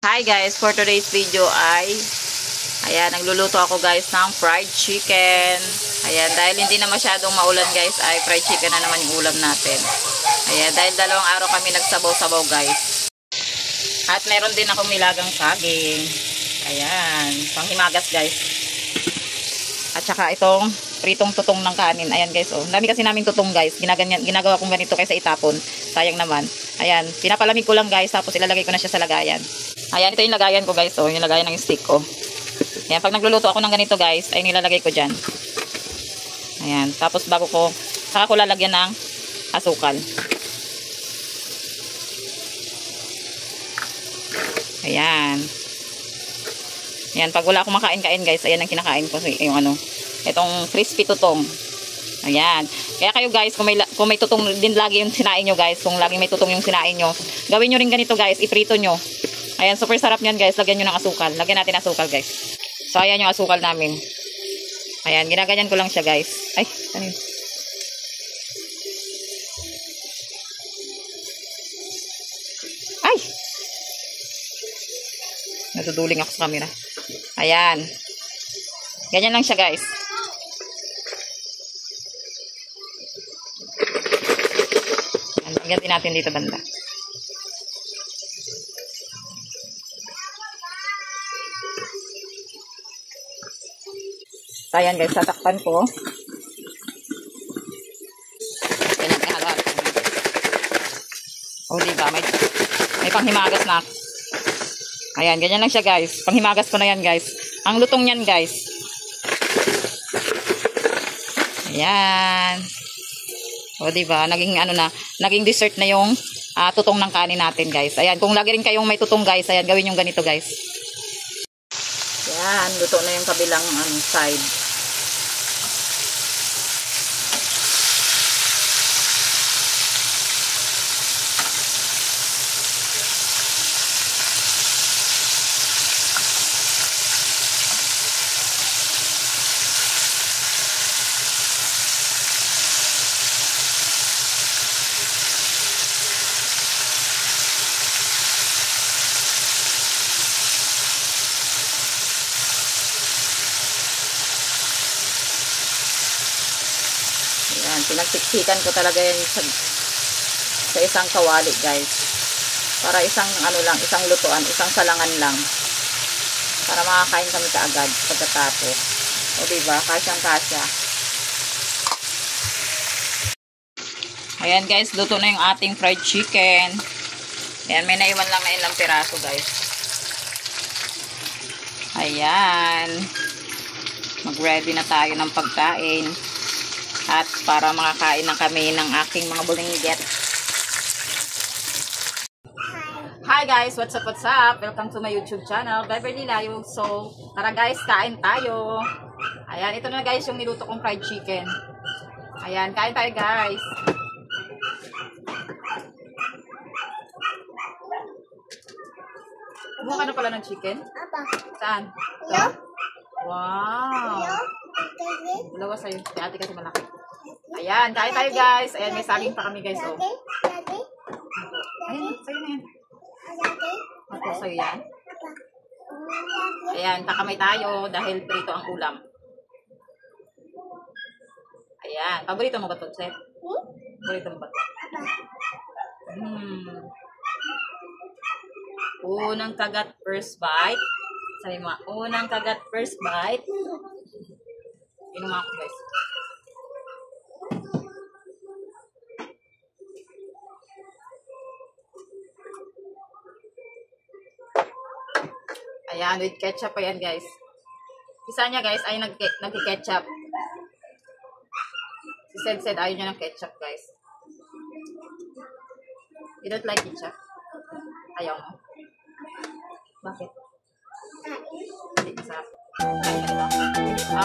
Hi guys, for today's video ay ayan, nagluluto ako guys ng fried chicken. Ayan, dahil hindi na masyadong maulan guys, ay fried chicken na naman yung ulam natin. Ayan, dahil dalawang araw kami nagsabaw-sabaw guys. At meron din akong nilagang saging. Ayan, panghimagas guys. At saka itong pritong tutong ng kanin. Ayan guys, oh. Dami kasi naming tutong guys. Ginagawa kong ganito kaysa itapon. Sayang naman. Ayan, pinapalamig ko lang guys, tapos ilalagay ko na siya sa lagayan. Ayan, ito yung lagayan ko guys, oh. Yung lagayan ng stick ko. Ayan, pag nagluluto ako ng ganito guys, ay nilalagay ko dyan. Ayan, tapos saka ko lalagyan ng asukal. Ayan. Ayan, pag wala akong makain-kain guys, ayan ang kinakain ko. Yung itong crispy tutong. Ayan. Kaya kayo guys, kung may tutong din lagi yung sinain nyo guys, kung laging may tutong yung sinain nyo, gawin nyo rin ganito guys, iprito nyo. Ayan, super sarap nyan guys, lagyan nyo ng asukal. Lagyan natin asukal guys. So, ayan yung asukal namin. Ayan, ginaganyan ko lang siya guys. Ay, ano yun? Ay! Natuduling ako sa camera. Ayan. Ganyan lang siya guys. Lagyan din natin dito banda. So, ayan guys, tatakpan ko. Ganyan kahalat. O, diba? May panghimagas na. Ayan, ganyan lang siya guys. Panghimagas ko na yan guys. Ang lutong yan guys. Ayan. O, diba? Naging dessert na yung tutong ng kanin natin guys. Ayan, kung lagi rin kayong may tutong guys, ayan, gawin yung ganito guys. Ayan, luto na yung kabilang side. Ayan, pinagsiksikan ko talaga yan sa isang kawali guys. Para isang isang lutuan, isang salangan lang. Para makakain kami kaagad pagkatapos. O diba, kasyang-kasya. Ayan guys, luto na yung ating fried chicken. Ayan, may naiwan lang na ilang piraso guys. Ayan. Mag-ready na tayo ng pagkain. At para makakain na kami ng aking mga bulinggit. Hi guys, what's up? Welcome to my YouTube channel, Beverly Layog. So, tara guys, kain tayo. Ayan, ito na guys yung niluto kong fried chicken. Ayan, kain tayo guys. Kumuha ka na pala ng chicken? Saan? Ito? Wow! Dalawa sa'yo. Si ate kasi malaki. Ayan, kain tayo guys. Ayan, may saging pa kami guys. Oh. Ayan, sa'yo na yan. Ako, sa'yo yan. Ayan, takamay tayo dahil prito ang ulam. Ayan, paborito mo ba ito, Seth? Paborito mo ba ito? Unang kagat first bite. Sabi mo, unang kagat first bite. Inom ako guys. Ayan, with ketchup pa yan guys. Isa niya guys ay nag-ketchup. Si Sed ayaw niya ng ketchup guys. You don't like ketchup? Ayaw mo? Bakit? Hindi masarap. Ayaw ka diba? Ingat.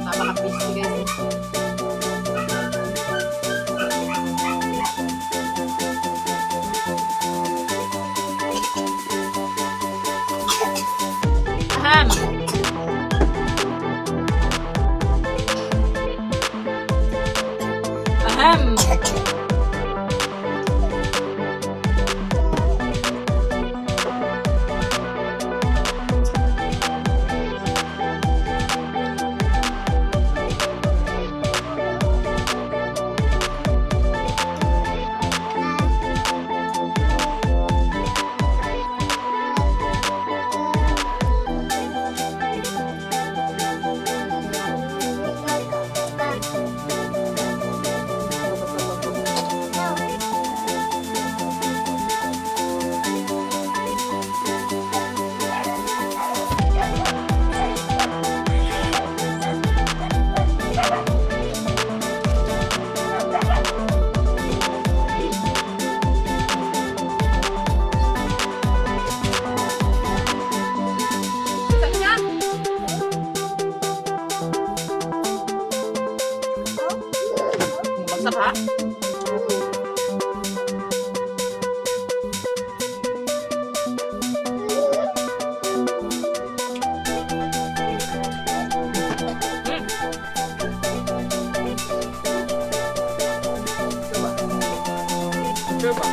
Napaka-crispy guys. Aham! Aham! Bagsak ha? Coba.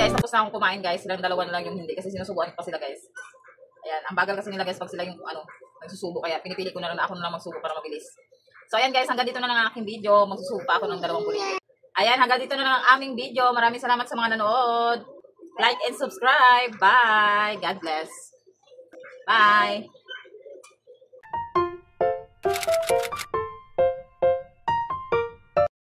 guys, tapos na akong kumain guys. Silang dalawa na lang yung hindi kasi sinusubuan pa sila guys. Ayan, ang bagal kasi nila guys pag sila yung nagsusubo. Kaya pinipili ko na lang na ako na lang magsubo para mabilis. So ayan guys, hanggang dito na lang ang aking video. Magsusubo pa ako ng 2 buligi. Ayan, hanggang dito na lang ang aming video. Maraming salamat sa mga nanood. Like and subscribe. Bye. God bless. Bye.